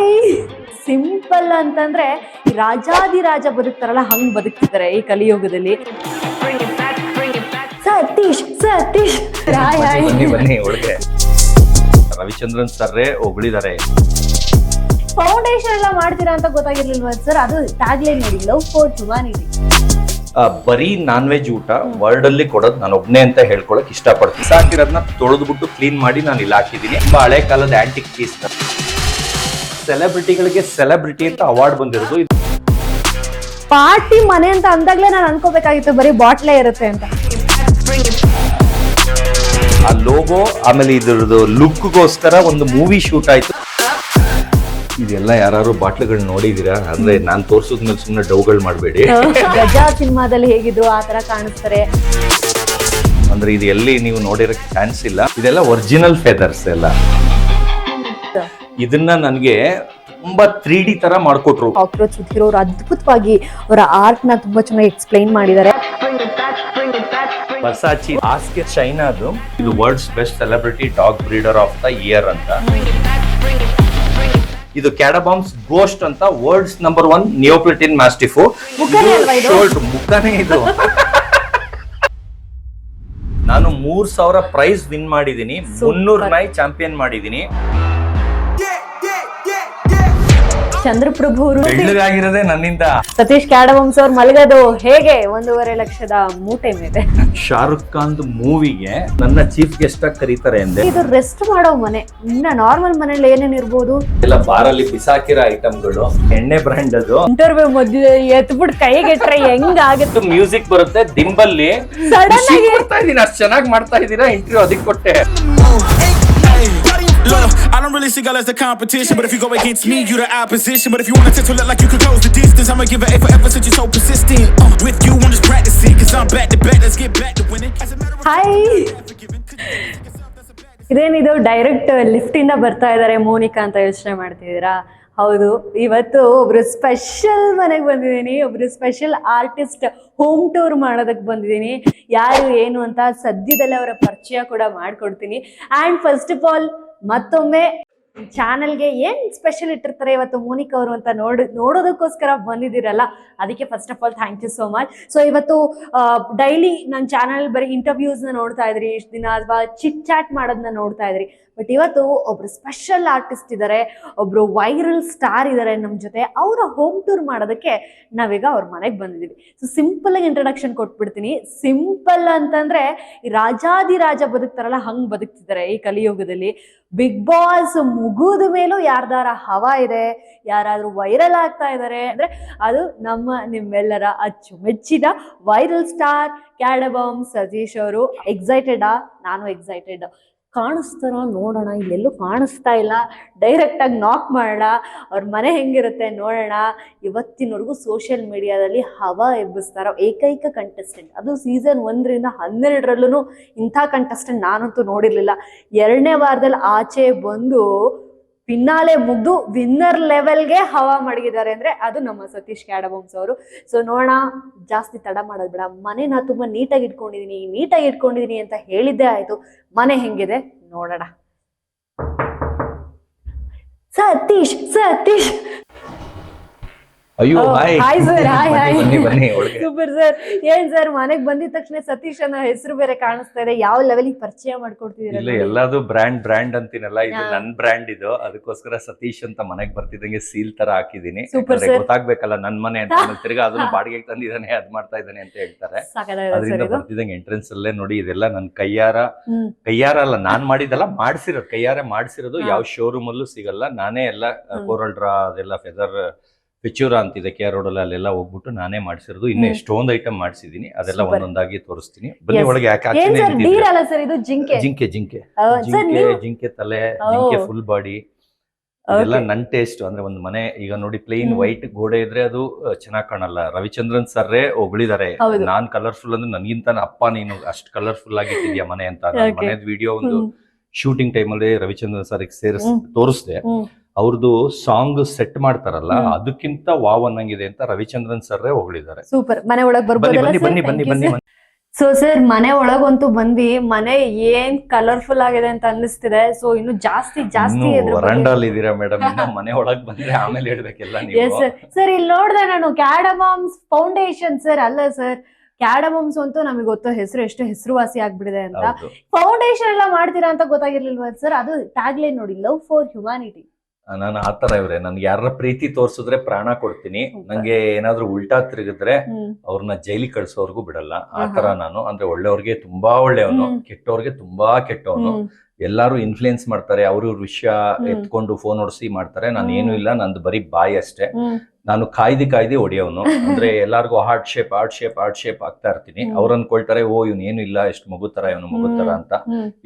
Hi. Simple ಅಂತಂದ್ರೆ ರಾಜಾದಿರಾಜ ಬದುಕ್ತಾರಲ್ಲ ಹಂಗ್ ಬದುಕ್ತಿದ್ದಾರೆ ಈ ಕಲಿಯುಗದಲ್ಲಿ. Satish Satish hi hi. ಬನ್ನಿ ಒಳಗೆ. ರವಿಚಂದ್ರನ್ ಸರ್ರೇ ಹೊಗಳಿದ್ದಾರೆ. ಫೌಂಡೇಶನ್ ಎಲ್ಲ ಮಾಡ್ತೀರಾ ಅಂತ ಗೊತ್ತಾಗಿರ್ಲಿಲ್ವಾ ಸರ್? ಅದು ಟ್ಯಾಗ್ಲೈನ್ ನೋಡಿ, ಲವ್ ಫಾರ್ ಹ್ಯುಮ್ಯಾನಿಟಿ. ಬರೀ ನಾನ್ ವೆಜ್ ಊಟ ವರ್ಲ್ಡ್ ಅಲ್ಲಿ ಕೊಡೋದು ನಾನು ಒಬ್ನೇ ಅಂತ ಹೇಳ್ಕೊಳಕ್ ಇಷ್ಟಪಡ್ತೀನಿ. ಸಾಕಿರೋದನ್ನ ತೊಳೆದ್ಬಿಟ್ಟು ಕ್ಲೀನ್ ಮಾಡಿ ನಾನು ಇಲ್ಲಿ ಹಾಕಿದ್ದೀನಿ. ತುಂಬಾ ಹಳೆ ಕಾಲದ ಆಂಟಿಕ್ ಪೀಸ್. ಸೆಲೆಬ್ರಿಟಿಗಳಿಗೆ ಸೆಲೆಬ್ರಿಟಿ ಅಂತ ಅವಾರ್ಡ್ ಬಂದಿರೋದು. ಪಾರ್ಟಿ ಮನೆ ಅಂತ ಅಂದಾಗ್ಲೇ ನಾನು ಅನ್ಕೋಬೇಕಾಗಿತ್ತು ಬರೀ ಬಾಟ್ಲೇ ಇರುತ್ತೆ ಅಂತ. ಆ ಲೋಗೋ ಆಮೇಲೆ ಇದ್ರದ್ದು ಲುಕ್ಗೋಸ್ಕರ ಒಂದು ಮೂವಿ ಶೂಟ್ ಆಯ್ತು. ಇದೆಲ್ಲ ಯಾರು ಬಾಟ್ಲುಗಳನ್ನ ನೋಡಿದೀರಾ? ಅಂದ್ರೆ ನಾನ್ ತೋರ್ಸೋದ್ಮೇಲೆ ಸುಮ್ಮನೆ ಡೌಗಳು ಮಾಡಬೇಡಿ. ಗಜಾ ಸಿನಿಮಾದಲ್ಲಿ ಹೇಗಿದ್ರು ಆ ತರ ಕಾಣಿಸ್ತಾರೆ. ಅಂದ್ರೆ ಇದು ಎಲ್ಲಿ ನೀವು ನೋಡಿರಕ್ಕೆ ಚಾನ್ಸ್ ಇಲ್ಲ. ಇದೆಲ್ಲ ಒರಿಜಿನಲ್ ಫೆದರ್ಸ್ ಎಲ್ಲ. ಇದನ್ನ ನನಗೆ ತುಂಬಾ 3D ತರ ಮಾಡ್ಕೊಟ್ರು. ಕಾಕ್ರೋಚ್ ಸುತ್ತಿರೋ ಅವ್ರು ಅದ್ಭುತವಾಗಿ ಅವರ ಆರ್ಟ್ ನ ತುಂಬಾ ಚೆನ್ನಾಗಿ ಎಕ್ಸ್ಪ್ಲೈನ್ ಮಾಡಿದ್ದಾರೆ. ವರ್ಸಾಚಿ ಆಸ್ಕೆ ಚೈನಾದು ಇದು world's best celebrity dog breeder of the year ಅಂತ. ಇದು ಕ್ಯಾಡಬಾಮ್ಸ್ ಗೋಸ್ಟ್ ಅಂತ ವರ್ಲ್ಡ್ಸ್ ನಂಬರ್ 1 ನಿಯೋಪ್ಲಿಟಿನ್ ಮಾಸ್ಟಿಫ್. ಮುಖನೇ ಇದು. ನಾನು 3000 ಪ್ರೈಸ್ ವಿನ್ ಮಾಡಿದೀನಿ. 300 ನಾಯಿ ಚಾಂಪಿಯನ್ ಮಾಡಿದೀನಿ. ಚಂದ್ರಪ್ರಭು ಬೆಳ್ಳಗಾಗಿರೋದೇ ನನ್ನಿಂದ. ಸತೀಶ್ ಕ್ಯಾಡಬಾಮ್ಸ್ ಅವ್ರು ಮಲಗೋದು ಹೇಗೆ 1.5 ಲಕ್ಷದ ಮೂಟೆ ಮೇಲೆ. ಶಾರುಖ್ ಖಾನ್ ಮೂವಿಗೆ ನನ್ನ ಚೀಫ್ ಗೆಸ್ಟ್ ಆಗಿ ಕರೀತಾರೆ ಅಂದೆ. ಇದು ರೆಸ್ಟ್ ಮಾಡೋ ಮನೆ. ಇನ್ನ ನಾರ್ಮಲ್ ಮನೇಲಿ ಏನೇನ್ ಇರ್ಬೋದು? ಎಲ್ಲ ಬಾರಲ್ಲಿ ಬಿಸಾಕಿರೋ ಐಟಮ್ಗಳು. ಎಣ್ಣೆ ಬ್ರ್ಯಾಂಡ್ ಅದು. ಇಂಟರ್ವ್ಯೂ ಮಧ್ಯೆ ಎತ್ಬಿಟ್ಟು ಕೈಗೆಟ್ರೆ ಹೆಂಗಾಗುತ್ತೆ? ಮ್ಯೂಸಿಕ್ ಬರುತ್ತೆ ದಿಂಬಲ್ಲಿ. ಮಾಡ್ತಾ ಇದೀನಿ, ಅಷ್ಟು ಚೆನ್ನಾಗಿ ಮಾಡ್ತಾ ಇದೀರಾ ಇಂಟರ್ವ್ಯೂ, ಅದಕ್ಕೆ ಕೊಟ್ಟೆ. Look, I don't really see girl as the competition, but if you go against me, you the opposition. But if you wanna test to look like you could close the distance, I'ma give it A forever since you're so persistent. With you, I'm just practicing, cause I'm back to back, let's get back to winning. Hi. ಇದೇನಿದು direct lift ಇಂದ ಬರ್ತಾ ಇದಾರೆ ಮೋನಿಕಾ ಅಂತ ಯೋಚನೆ ಮಾಡ್ತಿದ್ದೀರಾ? ಹೌದು, ಇವತ್ತು ಒಬ್ರು ಸ್ಪೆಷಲ್ ಮನೆಗೆ ಬಂದಿದ್ದೀನಿ. ಒಬ್ರು ಸ್ಪೆಷಲ್ ಆರ್ಟಿಸ್ಟ್ ಹೋಮ್ ಟೂರ್ ಮಾಡೋದಕ್ಕೆ ಬಂದಿದ್ದೀನಿ. ಯಾರು ಏನು ಅಂತ ಸದ್ಯದಲ್ಲೇ ಅವರ ಪರಿಚಯ ಕೂಡ ಮಾಡ್ಕೊಡ್ತೀನಿ. ಆ್ಯಂಡ್ ಫಸ್ಟ್ ಆಫ್ ಆಲ್ ಮತ್ತೊಮ್ಮೆ ಚಾನಲ್ಗೆ ಏನು ಸ್ಪೆಷಲ್ ಇಟ್ಟಿರ್ತಾರೆ ಇವತ್ತು ಮೋನಿಕಾ ಅವರು ಅಂತ ನೋಡೋದಕ್ಕೋಸ್ಕರ ಬಂದಿದ್ದೀರಲ್ಲ, ಅದಕ್ಕೆ first of all thank you so much. So ಇವತ್ತು ಡೈಲಿ ನನ್ನ ಚಾನಲ್ ಬರೀ ಇಂಟರ್ವ್ಯೂಸ್ನ ನೋಡ್ತಾ ಇದ್ರಿ ಇಷ್ಟು ದಿನ, ಅಥವಾ ಚಿಟ್ ಚಾಟ್ ಮಾಡೋದನ್ನ ನೋಡ್ತಾ ಇದ್ರಿ. ಬಟ್ ಇವತ್ತು ಒಬ್ರು ಸ್ಪೆಷಲ್ ಆರ್ಟಿಸ್ಟ್ ಇದ್ದಾರೆ, ಒಬ್ರು ವೈರಲ್ ಸ್ಟಾರ್ ಇದ್ದಾರೆ ನಮ್ಮ ಜೊತೆ. ಅವರ ಹೋಮ್ ಟೂರ್ ಮಾಡೋದಕ್ಕೆ ನಾವೀಗ ಅವ್ರ ಮನೆಗೆ ಬಂದಿದ್ದೀವಿ. ಸೊ ಸಿಂಪಲ್ ಆಗಿ ಇಂಟ್ರಡಕ್ಷನ್ ಕೊಟ್ಬಿಡ್ತೀನಿ. ಸಿಂಪಲ್ ಅಂತಂದ್ರೆ ಈ ರಾಜಾದಿರಾಜ ಬದುಕ್ತಾರಲ್ಲ ಹಂಗ್ ಬದುಕ್ತಿದ್ದಾರೆ ಈ ಕಲಿಯುಗದಲ್ಲಿ. ಬಿಗ್ ಬಾಸ್ ಮುಗಿದ ಮೇಲೂ ಯಾರ್ದಾರ ಹವಾ ಇದೆ, ಯಾರಾದ್ರೂ ವೈರಲ್ ಆಗ್ತಾ ಇದ್ದಾರೆ ಅಂದ್ರೆ ಅದು ನಿಮ್ಮೆಲ್ಲರ ಅಚ್ಚುಮೆಚ್ಚಿದ ವೈರಲ್ ಸ್ಟಾರ್ ಕ್ಯಾಡಬಾಮ್ಸ್ ಸತೀಶ್ ಅವರು. ಎಕ್ಸೈಟೆಡಾ? ನಾನು ಎಕ್ಸೈಟೆಡ್. ಕಾಣಿಸ್ತಾರೋ ನೋಡೋಣ. ಇಲ್ಲೆಲ್ಲೂ ಕಾಣಿಸ್ತಾ ಇಲ್ಲ. ಡೈರೆಕ್ಟ್ ಆಗಿ ನಾಕ್ ಮಾಡೋಣ, ಅವ್ರ ಮನೆ ಹೆಂಗಿರುತ್ತೆ ನೋಡೋಣ. ಇವತ್ತಿನವರೆಗೂ ಸೋಷಿಯಲ್ ಮೀಡಿಯಾದಲ್ಲಿ ಹವಾ ಎಬ್ಬಿಸ್ತಾರೋ ಏಕೈಕ ಕಂಟೆಸ್ಟೆಂಟ್, ಅದು ಸೀಸನ್ 1ರಿಂದ 12ರಲ್ಲೂ ಇಂಥ ಕಂಟೆಸ್ಟೆಂಟ್ ನಾನಂತೂ ನೋಡಿರ್ಲಿಲ್ಲ. 2ನೇ ವಾರದಲ್ಲಿ ಆಚೆ ಬಂದು ಫಿನಾಲೆ ಮುಗ್ದು ವಿನ್ನರ್ ಲೆವೆಲ್ಗೆ ಹವಾ ಮಡಗಿದ್ದಾರೆ ಅಂದ್ರೆ ಅದು ನಮ್ಮ ಸತೀಶ್ ಕ್ಯಾಡಬಾಮ್ಸ್ ಅವರು. ಸೊ ನೋಡೋಣ, ಜಾಸ್ತಿ ತಡ ಮಾಡೋದು ಬೇಡ. ಮನೆನ ತುಂಬಾ ನೀಟಾಗಿ ಇಟ್ಕೊಂಡಿದೀನಿ ಅಂತ ಹೇಳಿದ್ದೇ ಆಯ್ತು. ಮನೆ ಹೆಂಗಿದೆ ನೋಡೋಣ. ಸತೀಶ್ ಸತೀಶ್ ಅಯ್ಯೋ ಹಾಯ್ ಸರ್. Hi hi. ಬನ್ನಿ ಒಳಗೆ. Super sir. ಏನ್ ಸರ್ ಮನೆಗ್ ಬಂದಿದ ತಕ್ಷಣ ಸತೀಶ್ ಅನ್ನೋ ಹೆಸರು ಬೇರೆ ಕಾಣಿಸ್ತಾ ಇದೆ. ಯಾವ ಲೆವೆಲಿಗೆ ಪರಿಚಯ ಮಾಡ್ಕೊಡ್ತಿದ್ದೀರಾ? ಇಲ್ಲ, ಎಲ್ಲಾದು ಬ್ರ್ಯಾಂಡ್ ಅಂತೀನಲ್ಲ, ಇದು ನನ್ ಬ್ರ್ಯಾಂಡ್ ಇದು. ಅದಕ್ಕೋಸ್ಕರ ಸತೀಶ್ ಅಂತ ಮನೆಗ್ ಬರ್ತಿದ್ದಂಗೆ ಸೀಲ್ ತರ ಹಾಕಿದೀನಿ. ಗೊತ್ತಾಗ್ಬೇಕಲ್ಲ ನನ್ ಮನೆ ಅಂತ. ತಿರ್ಗಾ ಅದನ್ನ ಬಾಡಿಗೆ ತಂದಿದ್ದಾನೆ, ಅದ್ ಮಾಡ್ತಾ ಇದ್ದಾನೆ ಅಂತ ಹೇಳ್ತಾರೆ. ಅದರಿಂದ ಬರ್ತಿದ್ದಂಗೆ ಎಂಟ್ರೆನ್ಸ್ ಅಲ್ಲೇ ನೋಡಿ, ಇದೆಲ್ಲ ನನ್ ಕೈಯಾರ ಅಲ್ಲ, ನಾನ್ ಮಾಡಿದಲ್ಲ, ಮಾಡ್ಸಿರೋದು, ಕೈಯಾರೆ ಮಾಡ್ಸಿರೋದು. ಯಾವ ಶೋರೂಮ್ ಅಲ್ಲೂ ಸಿಗಲ್ಲ. ನಾನೇ ಎಲ್ಲ ಕೋರಲ್ ಡ್ರಾ ಅದೆಲ್ಲ ಫೆದರ್ ಪಿಚೂರ ಅಂತಿದೆ ಕೆ ರೋಡ್ ಅಲ್ಲೆಲ್ಲ ಹೋಗ್ಬಿಟ್ಟು ನಾನೇ ಮಾಡಿಸಿರೋದು. ಇನ್ನು ಎಷ್ಟೊಂದು ಐಟಮ್ ಮಾಡಿಸಿದೀನಿ, ಅದೆಲ್ಲ ಒಂದೊಂದಾಗಿ ತೋರಿಸ್ತೀನಿ. ಬನ್ನಿ ಒಳಗೆ. ಯಾಕೆ ಜಿಂಕೆ ತಲೆ, ಜಿಂಕೆ ಫುಲ್ ಬಾಡಿ, ಇದೆಲ್ಲ ನನ್ ಟೇಸ್ಟ್. ಅಂದ್ರೆ ಒಂದು ಮನೆ ಈಗ ನೋಡಿ ಪ್ಲೇನ್ ವೈಟ್ ಗೋಡೆ ಇದ್ರೆ ಅದು ಚೆನ್ನಾಗ್ ಕಾಣಲ್ಲ. ರವಿಚಂದ್ರನ್ ಸರ್ರೇ ಹೊಗಳಿದ್ದಾರೆ, ನಾನ್ ಕಲರ್ಫುಲ್ ಅಂದ್ರೆ ನನ್ಗಿಂತ ಅಪ್ಪ ನೀನು ಅಷ್ಟು ಕಲರ್ಫುಲ್ ಆಗಿಟ್ಟಿದ್ಯಾ ಮನೆ ಅಂತ. ಮನೆದ್ ವಿಡಿಯೋ ಒಂದು ಶೂಟಿಂಗ್ ಟೈಮಲ್ಲಿ ರವಿಚಂದ್ರನ್ ಸರ್ ತೋರಿಸ್ದೆ. ಅವ್ರದ್ದು ಸಾಂಗ್ ಸೆಟ್ ಮಾಡ್ತಾರಲ್ಲ, ಅದಕ್ಕಿಂತ ವಾವ್ ಅನ್ನಂಗಿದೆ ಅಂತ ರವಿಚಂದ್ರನ್ ಸರ್ರೇ ಹೊಗಳಿದ್ದಾರೆ. ಸೂಪರ್. ಮನೆ ಒಳಗೆ ಬರ್ಬೋದು. ಬನ್ನಿ. ಸೊ ಸರ್ ಮನೆ ಒಳಗಂತೂ ಬಂದ್ವಿ, ಮನೆ ಏನ್ ಕಲರ್ಫುಲ್ ಆಗಿದೆ ಅಂತ ಅನ್ನಿಸ್ತಿದೆ. ಸೊ ಇನ್ನು ಜಾಸ್ತಿ ವರಂಡಲ್ ಇದೀರಾ ಮೇಡಮ್, ಮನೆ ಒಳಗ್ ಬಂದ್ರೆ ಆಮೇಲೆ ಹೇಳ್ಬೇಕೆಲ್ಲ ನೀವು. ಸರ್ ಇಲ್ಲಿ ನೋಡ್ದೆ ನಾನು ಕ್ಯಾಡಮಾಮ್ಸ್ ಫೌಂಡೇಶನ್. ಸರ್ ಅಲ್ಲ ಸರ್, ಕ್ಯಾಡಮಾಮ್ಸ್ ಅಂತೂ ನಮಗೆ ಗೊತ್ತೋ ಹೆಸರು ಎಷ್ಟು ಹೆಸರುವಾಸಿ ಆಗ್ಬಿಡಿದೆ ಅಂತ. ಫೌಂಡೇಶನ್ ಎಲ್ಲ ಮಾಡ್ತೀರಾ ಅಂತ ಗೊತ್ತಾಗಿರ್ಲಿಲ್ವಾ ಸರ್? ಅದು ಟ್ಯಾಗ್ಲೈನ್ ನೋಡಿ, ಲವ್ ಫಾರ್ ಹ್ಯುಮ್ಯಾನಿಟಿ. ನಾನು ಆತರ ಇವ್ರೆ, ನನ್ಗೆ ಯಾರ ಪ್ರೀತಿ ತೋರ್ಸಿದ್ರೆ ಪ್ರಾಣ ಕೊಡ್ತೀನಿ, ನಂಗೆ ಏನಾದ್ರೂ ಉಲ್ಟಾ ತಿರುಗಿದ್ರೆ ಅವ್ರನ್ನ ಜೈಲಿಗೆ ಕಳ್ಸೋರ್ಗು ಬಿಡಲ್ಲ. ಆತರ ನಾನು ಅಂದ್ರೆ ಒಳ್ಳೆಯವ್ರಿಗೆ ತುಂಬಾ ಒಳ್ಳೆಯವನು, ಕೆಟ್ಟವ್ರಿಗೆ ತುಂಬಾ ಕೆಟ್ಟವನು. ಎಲ್ಲಾರು ಇನ್ಫ್ಲೂಯೆನ್ಸ್ ಮಾಡ್ತಾರೆ, ಅವ್ರ ವಿಷಯ ಎತ್ಕೊಂಡು ಫೋನ್ ಹೊಡ್ಸಿ ಮಾಡ್ತಾರೆ. ನಾನು ಏನು ಇಲ್ಲ, ನಂದು ಬರೀ ಬಾಯಿ ಅಷ್ಟೇ. ನಾನು ಕಾಯ್ದಿ ಹೊಡಿಯೋನು. ಅಂದ್ರೆ ಎಲ್ಲಾರ್ಗು ಹಾರ್ಟ್ ಶೇಪ್ ಆಗ್ತಾ ಇರ್ತೀನಿ. ಅವ್ರು ಅನ್ಕೊಳ್ತಾರೆ, ಓ ಇವ್ನು ಏನು ಇಲ್ಲ, ಎಷ್ಟು ಮಗು ತರ ಇವನು ಮಗು ತರ ಅಂತ.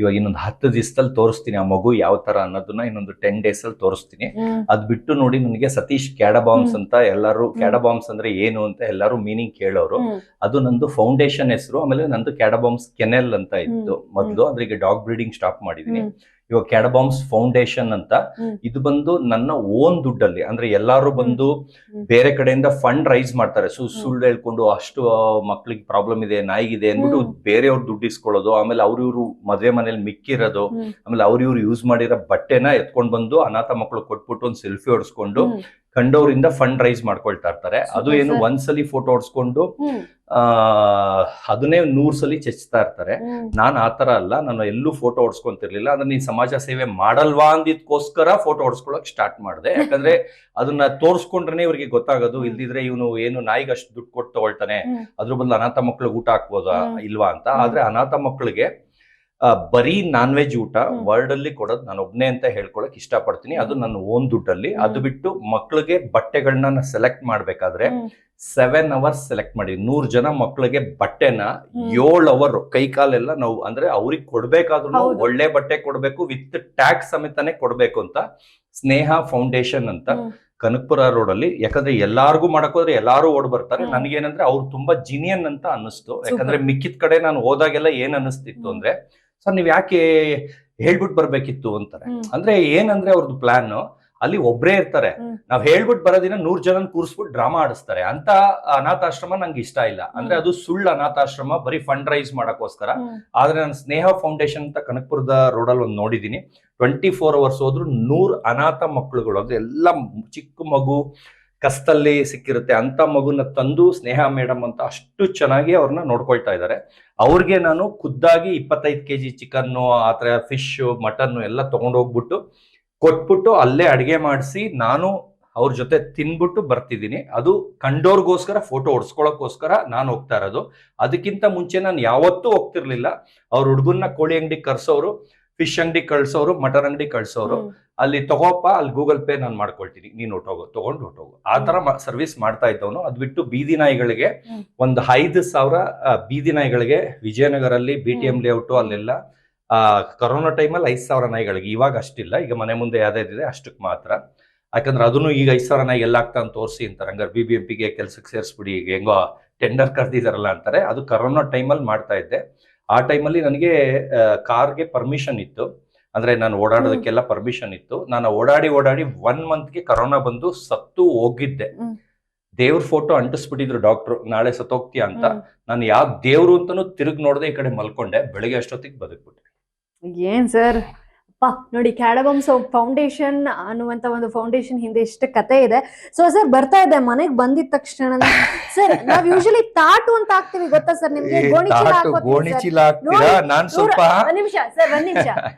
ಇವಾಗ ಇನ್ನೊಂದು 10 ದಿವಸದಲ್ಲಿ ತೋರಿಸ್ತೀನಿ ಆ ಮಗು ಯಾವ ತರ ಅನ್ನೋದನ್ನ. ಇನ್ನೊಂದು 10 days ಅಲ್ಲಿ ತೋರಿಸ್ತೀನಿ. ಅದ್ ಬಿಟ್ಟು ನೋಡಿ, ನನಗೆ ಸತೀಶ್ ಕ್ಯಾಡಬಾಮ್ಸ್ ಅಂತ ಎಲ್ಲಾರು, ಕ್ಯಾಡಬಾಮ್ಸ್ ಅಂದ್ರೆ ಏನು ಅಂತ ಎಲ್ಲಾರು ಮೀನಿಂಗ್ ಕೇಳೋರು. ಅದು ನಂದು ಫೌಂಡೇಶನ್ ಹೆಸರು. ಆಮೇಲೆ ನಂದು ಕ್ಯಾಡಬಾಮ್ಸ್ ಕೆನೆಲ್ ಅಂತ ಇತ್ತು ಮೊದ್ಲು, ಅಂದ್ರೆ ಈಗ ಡಾಗ್ ಬ್ರೀಡಿಂಗ್ ಸ್ಟಾಪ್ ಮಾಡಿದೀನಿ. ಇವಾಗ ಕ್ಯಾಡಬಾಮ್ಸ್ ಫೌಂಡೇಶನ್ ಅಂತ. ಇದು ಬಂದು ನನ್ನ ಓನ್ ದುಡ್ಡಲ್ಲಿ, ಅಂದ್ರೆ ಎಲ್ಲಾರು ಬಂದು ಬೇರೆ ಕಡೆಯಿಂದ ಫಂಡ್ ರೈಸ್ ಮಾಡ್ತಾರೆ. ಸುಳ್ಳು ಹೇಳ್ಕೊಂಡು ಅಷ್ಟು ಮಕ್ಳಿಗೆ ಪ್ರಾಬ್ಲಮ್ ಇದೆ, ನಾಯಿಗಿದೆ ಅಂದ್ಬಿಟ್ಟು ಬೇರೆಯವ್ರು ದುಡ್ಡು ಇಸ್ಕೊಳ್ಳೋದು. ಆಮೇಲೆ ಇವ್ರು ಮದ್ವೆ ಮನೇಲಿ ಮಿಕ್ಕಿರೋದು, ಆಮೇಲೆ ಇವ್ರು ಯೂಸ್ ಮಾಡಿರೋ ಬಟ್ಟೆನ ಎತ್ಕೊಂಡ್ ಬಂದು ಅನಾಥ ಮಕ್ಳು ಕೊಟ್ಬಿಟ್ಟು ಒಂದು ಸೆಲ್ಫಿ ಹೊಡ್ಸ್ಕೊಂಡು ಕಂಡವ್ರಿಂದ ಫಂಡ್ ರೈಸ್ ಮಾಡ್ಕೊಳ್ತಾ ಇರ್ತಾರೆ. ಅದು ಏನು ಒಂದ್ಸಲಿ ಫೋಟೋ ಹೊಡ್ಸ್ಕೊಂಡು ಅದನ್ನೇ 100 ಸಲಿ ಚೆಚ್ತಾ ಇರ್ತಾರೆ. ನಾನ್ ಆತರ ಅಲ್ಲ, ನಾನು ಎಲ್ಲೂ ಫೋಟೋ ಹೊಡ್ಸ್ಕೊಂತಿರ್ಲಿಲ್ಲ. ಅಂದ್ರೆ ನೀನ್ ಸಮಾಜ ಸೇವೆ ಮಾಡಲ್ವಾ ಅಂದಿದ್ಕೋಸ್ಕರ ಫೋಟೋ ಹೊಡ್ಸ್ಕೊಳಕ್ ಸ್ಟಾರ್ಟ್ ಮಾಡಿದೆ. ಯಾಕಂದ್ರೆ ಅದನ್ನ ತೋರ್ಸ್ಕೊಂಡ್ರೆ ಇವ್ರಿಗೆ ಗೊತ್ತಾಗೋದು. ಇಲ್ದಿದ್ರೆ ಇವನು ಏನು ನಾಯಿಗೆ ಅಷ್ಟು ದುಡ್ಡು ಕೊಟ್ಟು ತಗೊಳ್ತಾನೆ, ಅದ್ರ ಬದಲು ಅನಾಥ ಮಕ್ಳಿಗೆ ಊಟ ಹಾಕ್ಬೋದಾ ಇಲ್ವಾ ಅಂತ. ಆದ್ರೆ ಅನಾಥ ಮಕ್ಳಿಗೆ ಬರೀ ನಾನ್ ವೆಜ್ ಊಟ ವರ್ಲ್ಡ್ ಅಲ್ಲಿ ಕೊಡೋದು ನಾನು ಒಬ್ನೇ ಅಂತ ಹೇಳ್ಕೊಳಕ್ ಇಷ್ಟಪಡ್ತೀನಿ. ಅದು ನನ್ನ ಓನ್ ದುಡ್ಡಲ್ಲಿ. ಅದು ಬಿಟ್ಟು ಮಕ್ಳಿಗೆ ಬಟ್ಟೆಗಳನ್ನ ಸೆಲೆಕ್ಟ್ ಮಾಡ್ಬೇಕಾದ್ರೆ 7 hours ಸೆಲೆಕ್ಟ್ ಮಾಡಿ 100 ಜನ ಮಕ್ಳಿಗೆ ಬಟ್ಟೆನ 7 hours ಕೈ ಕಾಲೆಲ್ಲ ನಾವು, ಅಂದ್ರೆ ಅವ್ರಿಗೆ ಕೊಡ್ಬೇಕಾದ್ರೂ ಒಳ್ಳೆ ಬಟ್ಟೆ ಕೊಡ್ಬೇಕು, ವಿತ್ ಟ್ಯಾಗ್ ಸಮೇತನೇ ಕೊಡ್ಬೇಕು ಅಂತ ಸ್ನೇಹ ಫೌಂಡೇಶನ್ ಅಂತ ಕನಕಪುರ ರೋಡ್ ಅಲ್ಲಿ. ಯಾಕಂದ್ರೆ ಎಲ್ಲಾರ್ಗು ಮಾಡಕ್ ಹೋದ್ರೆ ಎಲ್ಲಾರು ಓಡ್ ಬರ್ತಾರೆ. ನನ್ಗೇನಂದ್ರೆ ಅವ್ರು ತುಂಬಾ ಜಿನಿಯನ್ ಅಂತ ಅನ್ನಿಸ್ತು. ಯಾಕಂದ್ರೆ ಮಿಕ್ಕಿದ ಕಡೆ ನಾನು ಹೋದಾಗೆಲ್ಲ ಏನ್ ಅನ್ನಿಸ್ತಿತ್ತು ಅಂದ್ರೆ, ಸರ್ ನೀವ್ ಯಾಕೆ ಹೇಳ್ಬಿಟ್ಟು ಬರ್ಬೇಕಿತ್ತು ಅಂತಾರೆ. ಅಂದ್ರೆ ಏನಂದ್ರೆ ಅವ್ರದ್ದು ಪ್ಲಾನ್, ಅಲ್ಲಿ ಒಬ್ರೇ ಇರ್ತಾರೆ, ನಾವ್ ಹೇಳ್ಬಿಟ್ಟು ಬರೋದಿನ 100 ಜನನ್ ಕೂರ್ಸ್ಬಿಟ್ಟು ಡ್ರಾಮಾ ಆಡಿಸ್ತಾರೆ ಅಂತ. ಅನಾಥಾಶ್ರಮ ನಂಗೆ ಇಷ್ಟ ಇಲ್ಲ. ಅಂದ್ರೆ ಅದು ಸುಳ್ಳು ಅನಾಥಾಶ್ರಮ, ಬರೀ ಫಂಡ್ ರೈಸ್ ಮಾಡಕ್ಕೋಸ್ಕರ. ಆದ್ರೆ ನಾನು ಸ್ನೇಹ ಫೌಂಡೇಶನ್ ಅಂತ ಕನಕಪುರದ ರೋಡಲ್ಲಿ ಒಂದು ನೋಡಿದೀನಿ. 24 hours ಹೋದ್ರು 100 ಅನಾಥ ಮಕ್ಕಳುಗಳು, ಅಂದ್ರೆ ಎಲ್ಲ ಚಿಕ್ಕ ಮಗು ಕಸ್ತಲ್ಲಿ ಸಿಕ್ಕಿರುತ್ತೆ ಅಂತ ಮಗುನ ತಂದು ಸ್ನೇಹ ಮೇಡಮ್ ಅಂತ ಅಷ್ಟು ಚೆನ್ನಾಗಿ ಅವ್ರನ್ನ ನೋಡ್ಕೊಳ್ತಾ ಇದ್ದಾರೆ. ಅವ್ರಿಗೆ ನಾನು ಖುದ್ದಾಗಿ 25 kg ಚಿಕನ್ನು, ಆತರ ಫಿಶ್, ಮಟನ್ ಎಲ್ಲ ತಗೊಂಡೋಗ್ಬಿಟ್ಟು ಕೊಟ್ಬಿಟ್ಟು ಅಲ್ಲೇ ಅಡಿಗೆ ಮಾಡಿಸಿ ನಾನು ಅವ್ರ ಜೊತೆ ತಿನ್ಬಿಟ್ಟು ಬರ್ತಿದ್ದೀನಿ. ಅದು ಕಂಡೋರ್ಗೋಸ್ಕರ, ಫೋಟೋ ಹೊಡ್ಸ್ಕೊಳಕ್ಕೋಸ್ಕರ ನಾನು ಹೋಗ್ತಾ ಇರೋದು. ಅದಕ್ಕಿಂತ ಮುಂಚೆ ನಾನು ಯಾವತ್ತೂ ಹೋಗ್ತಿರ್ಲಿಲ್ಲ. ಅವ್ರ ಹುಡುಗನ್ನ ಕೋಳಿ ಅಂಗಡಿ ಕಳ್ಸೋರು, ಫಿಶ್ ಅಂಗಡಿ ಕಳ್ಸೋರು, ಮಟನ್ ಅಂಗಡಿ ಕಳ್ಸೋರು. ಅಲ್ಲಿ ತಗೋಪ್ಪ, ಅಲ್ಲಿ ಗೂಗಲ್ ಪೇ ನಾನು ಮಾಡ್ಕೊಳ್ತೀನಿ, ನೀನ್ ತಗೊಂಡು ಹೊಟ್ಟೋಗು, ಆ ತರ ಸರ್ವಿಸ್ ಮಾಡ್ತಾ ಇದ್ದವನು. ಅದ್ ಬಿಟ್ಟು ಬೀದಿ ನಾಯಿಗಳಿಗೆ ಒಂದು 5,000 ಬೀದಿ ನಾಯಿಗಳಿಗೆ ವಿಜಯನಗರಲ್ಲಿ BTM ಲೇಔಟ್ ಅಲ್ಲೆಲ್ಲ ಕೊರೋನಾ ಟೈಮಲ್ಲಿ 5,000 ನಾಯಿಗಳಿಗೆ. ಇವಾಗ ಅಷ್ಟಿಲ್ಲ, ಈಗ ಮನೆ ಮುಂದೆ ಯಾವ್ದಿದೆ ಅಷ್ಟಕ್ಕೆ ಮಾತ್ರ. ಯಾಕಂದ್ರೆ ಅದನ್ನು ಈಗ 5,000 ನಾಯಿ ಎಲ್ಲಾಗ್ತಾ ಅಂತ ತೋರಿಸಿ ಅಂತಾರೆ. ಹಂಗಾರೆ BBMPಗೆ ಕೆಲ್ಸಕ್ಕೆ ಸೇರಿಸ್ಬಿಡಿ, ಈಗ ಹೆಂಗೋ ಟೆಂಡರ್ ಕರ್ದಿದಾರಲ್ಲ ಅಂತಾರೆ. ಅದು ಕೊರೋನಾ ಟೈಮಲ್ಲಿ ಮಾಡ್ತಾ ಇದ್ದೆ. ಆ ಟೈಮಲ್ಲಿ ನನಗೆ ಕಾರ್ಗೆ ಪರ್ಮಿಷನ್ ಇತ್ತು, ಅಂದ್ರೆ ನಾನು ಓಡಾಡೋದಕ್ಕೆಲ್ಲ ಪರ್ಮಿಷನ್ ಇತ್ತು. ನಾನು ಓಡಾಡಿ 1 monthಗೆ ಕೊರೋನಾ ಬಂದು ಸತ್ತು ಹೋಗಿದ್ದೆ. ದೇವ್ರ ಫೋಟೋ ಅಂಟಿಸ್ಬಿಟ್ಟಿದ್ರು ಡಾಕ್ಟ್ರು, ನಾಳೆ ಸತ್ತೋಗ್ತೀಯ ಅಂತ. ನಾನು ಯಾವ ದೇವ್ರು ಅಂತಾನು ತಿರುಗಿ ನೋಡದೆ ಈ ಕಡೆ ಮಲ್ಕೊಂಡೆ. ಬೆಳಿಗ್ಗೆ ಅಷ್ಟೊತ್ತಿಗೆ ಬದುಕ್ಬಿಟ್ಟೆ. ಏನ್ ಸರ್ ಅಪ್ಪ ನೋಡಿ, ಕ್ಯಾಡಬಾಮ್ಸ್ ಫೌಂಡೇಶನ್ ಅನ್ನುವಂತ ಒಂದು ಫೌಂಡೇಶನ್ ಹಿಂದೆ ಎಷ್ಟು ಕತೆ ಇದೆ. ಸೊ ಸರ್ ಬರ್ತಾ ಇದೆ, ಮನೆಗ್ ಬಂದಿದ ತಕ್ಷಣ ಸರ್ ನಾವ್ ಯೂಶಲಿ ತಾಟು ಅಂತ ಹಾಕ್ತಿವಿ, ಗೊತ್ತಾ ಸರ್ ನಿಮ್ಗೆ? ಒಂದ್ ನಿಮಿಷ ಸರ್, ಒಂದ್ ನಿಮಿಷ.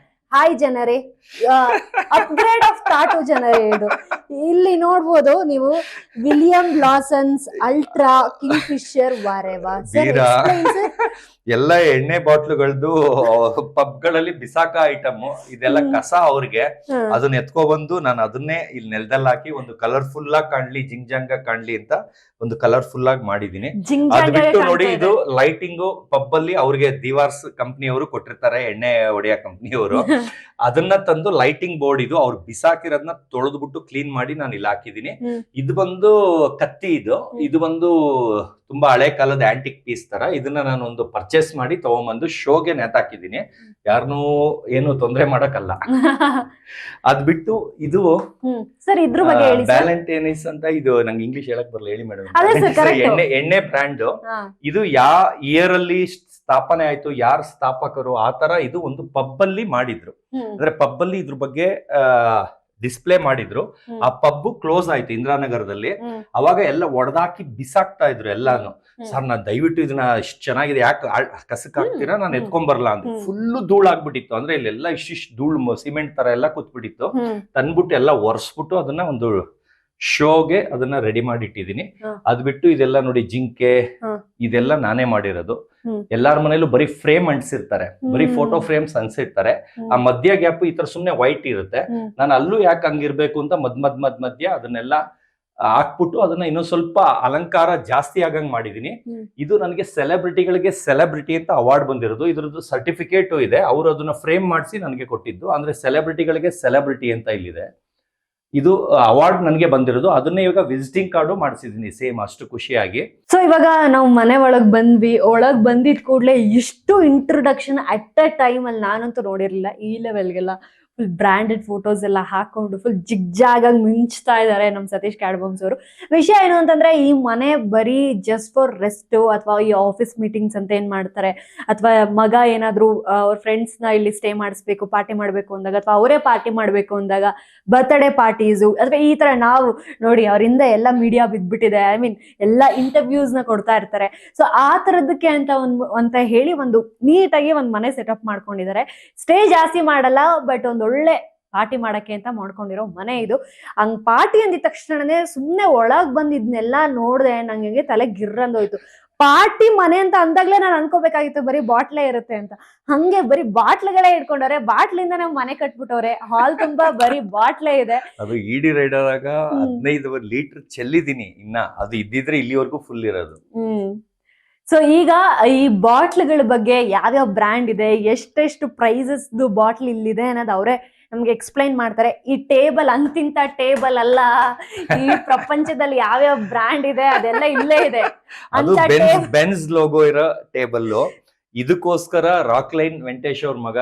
ಹಾಯ್ ಜನರೇ, ಅಪ್ಗ್ರೇಡ್ ಆಫ್ ತಾಟು ಜನರೇ ಇದು. ಇಲ್ಲಿ ನೋಡ್ಬೋದು ನೀವು, ವಿಲಿಯಂ ಬ್ಲಾಸನ್ಸ್ ಅಲ್ಟ್ರಾ ಕಿಂಗ್ ಫಿಶರ್ ವಾರೆವಾ ಎಲ್ಲ ಎಣ್ಣೆ ಬಾಟ್ಲುಗಳದ್ದು ಪಬ್ಗಳಲ್ಲಿ ಬಿಸಾಕ ಐಟಮ್ ಇದೆಲ್ಲ ಕಸ ಅವ್ರಿಗೆ. ಅದನ್ನ ಎತ್ಕೊಬಂದು ನಾನು ಅದನ್ನೇ ಇಲ್ಲಿ ನೆಲದಲ್ಲಿ ಹಾಕಿ ಒಂದು ಕಲರ್ಫುಲ್ ಆಗಿ ಕಾಣ್ಲಿ, ಜಿಂಗ್ ಕಾಣ್ಲಿ ಅಂತ ಒಂದು ಕಲರ್ಫುಲ್ ಆಗಿ ಮಾಡಿದೀನಿ. ಅದ್ ಬಿಟ್ಟು ನೋಡಿ, ಇದು ಲೈಟಿಂಗು ಪಬ್ ಅಲ್ಲಿ ಅವ್ರಿಗೆ ದಿವಾರ್ಸ್ ಕಂಪ್ನಿಯವರು ಕೊಟ್ಟಿರ್ತಾರೆ, ಎಣ್ಣೆ ಹೊಡೆಯ ಕಂಪ್ನಿಯವರು. ಅದನ್ನ ತಂದು ಲೈಟಿಂಗ್ ಬೋರ್ಡ್, ಇದು ಅವ್ರು ಬಿಸಾಕಿರೋದನ್ನ ತೊಳೆದ್ಬಿಟ್ಟು ಕ್ಲೀನ್ ಮಾಡಿ ನಾನು ಇಲ್ಲಿ ಹಾಕಿದೀನಿ. ಇದು ಬಂದು ಕತ್ತಿ, ಇದು ಬಂದು ತುಂಬಾ ಹಳೆ ಕಾಲದ ಆಂಟಿಕ್ ಪೀಸ್ ತರ. ಇದನ್ನ ನಾನು ಒಂದು ಪರ್ಚೇಸ್ ಮಾಡಿ ತಗೊಂಡ್ಬಂದು ಶೋಗೆ ನೇತಾಕಿದೀನಿ. ಯಾರನ್ನೂ ಏನು ತೊಂದರೆ ಮಾಡಕ್ಕಲ್ಲ. ಅದ್ ಬಿಟ್ಟು ಇದು ವ್ಯಾಲೆಂಟೈನ್ಸ್ ಅಂತ, ಇದು ನಂಗೆ ಇಂಗ್ಲಿಷ್ ಹೇಳಕ್ ಬರಲ್ಲ, ಹೇಳಿ ಮೇಡಮ್. ಎಣ್ಣೆ ಬ್ರ್ಯಾಂಡ್. ಇದು ಯಾವ ಇಯರ್ ಅಲ್ಲಿ ಸ್ಥಾಪನೆ ಆಯ್ತು, ಯಾರು ಸ್ಥಾಪಕರು, ಆ ತರ ಇದು ಒಂದು ಪಬ್ ಅಲ್ಲಿ ಮಾಡಿದ್ರು. ಅಂದ್ರೆ ಪಬ್ ಅಲ್ಲಿ ಇದ್ರ ಬಗ್ಗೆ ಡಿಸ್ಪ್ಲೇ ಮಾಡಿದ್ರು. ಆ ಪಬ್ ಕ್ಲೋಸ್ ಆಯ್ತು ಇಂದಿರಾನಗರದಲ್ಲಿ. ಅವಾಗ ಎಲ್ಲ ಒಡೆದಾಕಿ ಬಿಸಾಕ್ತಾ ಇದ್ರು ಎಲ್ಲಾನು. ಸರ್ ನಾನ್ ದಯವಿಟ್ಟು ಇದನ್ನ ಇಷ್ಟು ಚೆನ್ನಾಗಿದೆ ಯಾಕೆ ಕಸಕ್ ಹಾಕ್ತೀರಾ, ನಾನು ಎತ್ಕೊಂಡ್ ಬರಲ್ಲ ಅಂತ. ಫುಲ್ ಧೂಳ್ ಆಗ್ಬಿಟ್ಟಿತ್ತು. ಅಂದ್ರೆ ಇಲ್ಲೆಲ್ಲ ಇಷ್ಟಿಷ್ಟು ಧೂಳು ಸಿಮೆಂಟ್ ತರ ಎಲ್ಲ ಕೂತ್ಬಿಟ್ಟಿತ್ತು. ತಂದ್ಬಿಟ್ಟು ಎಲ್ಲ ಒರೆಸ್ಬಿಟ್ಟು ಅದನ್ನ ಒಂದು ಶೋಗೆ ಅದನ್ನ ರೆಡಿ ಮಾಡಿ ಇಟ್ಟಿದೀನಿ. ಅದ್ ಬಿಟ್ಟು ಇದೆಲ್ಲ ನೋಡಿ ಜಿಂಕೆ ಇದೆಲ್ಲ ನಾನೇ ಮಾಡಿರೋದು. ಎಲ್ಲಾರ ಮನೇಲೂ ಬರೀ ಫ್ರೇಮ್ ಅಂಟಿಸಿರ್ತಾರೆ, ಬರೀ ಫೋಟೋ ಫ್ರೇಮ್ಸ್ ಅನ್ಸಿರ್ತಾರೆ. ಆ ಮಧ್ಯ ಗ್ಯಾಪ್ ಈ ತರ ಸುಮ್ನೆ ವೈಟ್ ಇರುತ್ತೆ. ನಾನು ಅಲ್ಲೂ ಯಾಕೆ ಹಂಗಿರ್ಬೇಕು ಅಂತ ಮಧ್ಯ ಅದನ್ನೆಲ್ಲ ಹಾಕ್ಬಿಟ್ಟು ಅದನ್ನ ಇನ್ನೊಂದ್ ಸ್ವಲ್ಪ ಅಲಂಕಾರ ಜಾಸ್ತಿ ಆಗಂಗ್ ಮಾಡಿದೀನಿ. ಇದು ನನಗೆ ಸೆಲೆಬ್ರಿಟಿಗಳಿಗೆ ಸೆಲೆಬ್ರಿಟಿ ಅಂತ ಅವಾರ್ಡ್ ಬಂದಿರೋದು. ಇದ್ರದ್ದು ಸರ್ಟಿಫಿಕೇಟು ಇದೆ. ಅವ್ರು ಅದನ್ನ ಫ್ರೇಮ್ ಮಾಡಿಸಿ ನನಗೆ ಕೊಟ್ಟಿದ್ದು. ಅಂದ್ರೆ ಸೆಲೆಬ್ರಿಟಿಗಳಿಗೆ ಸೆಲೆಬ್ರಿಟಿ ಅಂತ ಇಲ್ಲಿದೆ. ಇದು ಅವಾರ್ಡ್ ನನಗೆ ಬಂದಿರೋದು. ಅದನ್ನೇ ಇವಾಗ ವಿಸಿಟಿಂಗ್ ಕಾರ್ಡು ಮಾಡಿಸಿದೀನಿ ಸೇಮ್ ಅಷ್ಟು ಖುಷಿಯಾಗಿ. ಸೊ ಇವಾಗ ನಾವು ಮನೆ ಒಳಗ್ ಬಂದ್ವಿ, ಒಳಗ್ ಬಂದಿದ್ ಕೂಡ್ಲೆ ಇಷ್ಟು ಇಂಟ್ರೊಡಕ್ಷನ್ ಅಟ್ ಅ ಟೈಮ್ ಅಲ್ಲಿ ನಾನಂತೂ ನೋಡಿರ್ಲಿಲ್ಲ. ಈ ಲೆವೆಲ್ಗೆಲ್ಲ ಫುಲ್ ಬ್ರ್ಯಾಂಡೆಡ್ ಫೋಟೋಸ್ ಎಲ್ಲ ಹಾಕೊಂಡು ಫುಲ್ ಜಿಗ್ಜಾಗಾಗಿ ಮಿಂಚ್ತಾ ಇದ್ದಾರೆ ನಮ್ಮ ಸತೀಶ್ ಕ್ಯಾಡ್ಬಾಮ್ಸ್ ಅವರು. ವಿಷಯ ಏನು ಅಂತಂದ್ರೆ, ಈ ಮನೆ ಬರೀ ಜಸ್ಟ್ ಫಾರ್ ರೆಸ್ಟ್ ಅಥವಾ ಈ ಆಫೀಸ್ ಮೀಟಿಂಗ್ಸ್ ಅಂತ ಏನ್ ಮಾಡ್ತಾರೆ, ಅಥವಾ ಮಗ ಏನಾದ್ರು ಅವ್ರ ಫ್ರೆಂಡ್ಸ್ ನ ಇಲ್ಲಿ ಸ್ಟೇ ಮಾಡಿಸ್ಬೇಕು, ಪಾರ್ಟಿ ಮಾಡ್ಬೇಕು ಅಂದಾಗ, ಅಥವಾ ಅವರೇ ಪಾರ್ಟಿ ಮಾಡ್ಬೇಕು ಅಂದಾಗ, ಬರ್ತ್ಡೇ ಪಾರ್ಟೀಸು, ಅಥವಾ ಈ ತರ ನಾವು ನೋಡಿ ಅವರಿಂದ ಎಲ್ಲ ಮೀಡಿಯಾ ಬಿದ್ಬಿಟ್ಟಿದೆ. ಐ ಮೀನ್ ಎಲ್ಲ ಇಂಟರ್ವ್ಯೂಸ್ ನ ಕೊಡ್ತಾ ಇರ್ತಾರೆ. ಸೊ ಆ ತರದಕ್ಕೆ ಅಂತ ಹೇಳಿ ಒಂದು ನೀಟಾಗಿ ಒಂದು ಮನೆ ಸೆಟಪ್ ಮಾಡ್ಕೊಂಡಿದ್ದಾರೆ. ಸ್ಟೇ ಜಾಸ್ತಿ ಮಾಡಲ್ಲ, ಬಟ್ ಒಂದು ಒಳ್ಳೆ ಪಾರ್ಟಿ ಮಾಡಕ್ಕೆ ಅಂತ ಮಾಡ್ಕೊಂಡಿರೋ ಮನೆ ಇದು. ಹಂಗ್ ಪಾರ್ಟಿ ಅಂದಿದ ತಕ್ಷಣನೇ ಸುಮ್ನೆ ಒಳಗ್ ಬಂದಿದ್ನೆಲ್ಲ ನೋಡ್ದೆ, ನಂಗೆ ತಲೆ ಗಿರ್ರಂದೋಯ್ತು. ಪಾರ್ಟಿ ಮನೆ ಅಂತ ಅಂದಾಗ್ಲೇ ನಾನು ಅನ್ಕೋಬೇಕಾಗಿತ್ತು ಬರೀ ಬಾಟ್ಲೇ ಇರುತ್ತೆ ಅಂತ. ಹಂಗೆ ಬರೀ ಬಾಟ್ಲ್ಗಳೇ ಇಟ್ಕೊಂಡವ್ರೆ, ಬಾಟ್ಲಿಂದ ಮನೆ ಕಟ್ಬಿಟ್ಟವ್ರೆ. ಹಾಲ್ ತುಂಬಾ ಬರೀ ಬಾಟ್ಲೇ ಇದೆ. ಅದು ಇಡಿ ರೈಡರ್ ಆಗ 15 ಲೀಟರ್ ಚೆಲ್ಲಿದೀನಿ. ಇನ್ನ ಅದು ಇದ್ದಿದ್ರೆ ಇಲ್ಲಿವರೆಗೂ ಫುಲ್ ಇರೋದು. ಸೊ ಈಗ ಈ ಬಾಟ್ಲ್ಗಳ ಬಗ್ಗೆ ಯಾವ್ಯಾವ ಬ್ರ್ಯಾಂಡ್ ಇದೆ, ಎಷ್ಟೆಷ್ಟು ಪ್ರೈಸಸ್ ಬಾಟ್ಲ್ ಇಲ್ಲಿದೆ ಅನ್ನೋದು ಅವರೇ ನಮ್ಗೆ ಎಕ್ಸ್ಪ್ಲೈನ್ ಮಾಡ್ತಾರೆ. ಈ ಟೇಬಲ್ ಅಂತಿಂತ ಟೇಬಲ್ ಅಲ್ಲ, ಈ ಪ್ರಪಂಚದಲ್ಲಿ ಯಾವ್ಯಾವ ಬ್ರ್ಯಾಂಡ್ ಇದೆ ಅದೆಲ್ಲ ಇಲ್ಲೇ ಇದೆ. ಬೆನ್ಸ್ ಲೋಗೋ ಇರೋ ಟೇಬಲ್. ಇದಕ್ಕೋಸ್ಕರ ರಾಕ್ಲೈನ್ ವೆಂಕಟೇಶ್ ಅವ್ರ ಮಗ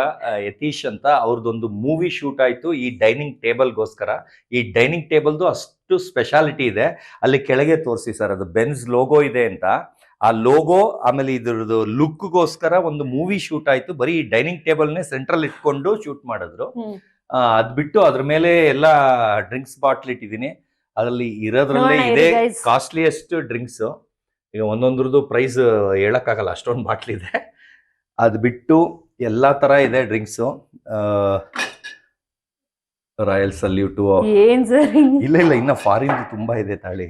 ಯತೀಶ್ ಅಂತ ಅವ್ರದ್ದೊಂದು ಮೂವಿ ಶೂಟ್ ಆಯ್ತು ಈ ಡೈನಿಂಗ್ ಟೇಬಲ್ಗೋಸ್ಕರ. ಈ ಡೈನಿಂಗ್ ಟೇಬಲ್ದು ಅಷ್ಟು ಸ್ಪೆಷಾಲಿಟಿ ಇದೆ. ಅಲ್ಲಿ ಕೆಳಗೆ ತೋರಿಸಿ ಸರ್, ಅದು ಬೆನ್ಸ್ ಲೋಗೋ ಇದೆ ಅಂತ. ಆ ಲೋಗೋ ಆಮೇಲೆ ಇದ್ರದ್ದು ಲುಕ್ಗೋಸ್ಕರ ಒಂದು ಮೂವಿ ಶೂಟ್ ಆಯ್ತು. ಬರೀ ಡೈನಿಂಗ್ ಟೇಬಲ್ನೇ ಸೆಂಟ್ರಲ್ ಇಟ್ಕೊಂಡು ಶೂಟ್ ಮಾಡಿದ್ರು. ಅದ್ ಬಿಟ್ಟು ಅದ್ರ ಮೇಲೆ ಎಲ್ಲ ಡ್ರಿಂಕ್ಸ್ ಬಾಟ್ಲ್ ಇಟ್ಟಿದ್ದೀನಿ. ಅದರಲ್ಲಿ ಇರೋದ್ರಲ್ಲೇ ಇದೆ ಕಾಸ್ಟ್ಲಿಯೆಸ್ಟ್ ಡ್ರಿಂಕ್ಸ್. ಈಗ ಒಂದೊಂದ್ರದ್ದು ಪ್ರೈಸ್ ಹೇಳಕ್ಕಾಗಲ್ಲ, ಅಷ್ಟೊಂದು ಬಾಟ್ಲ್ ಇದೆ. ಅದ್ ಬಿಟ್ಟು ಎಲ್ಲಾ ತರ ಇದೆ ಡ್ರಿಂಕ್ಸ್. ರಾಯಲ್ ಸಲ್ಯೂಟು ಇಲ್ಲ ಇನ್ನ ಫಾರಿನ್ ತುಂಬಾ ಇದೆ ತಾಳಿ.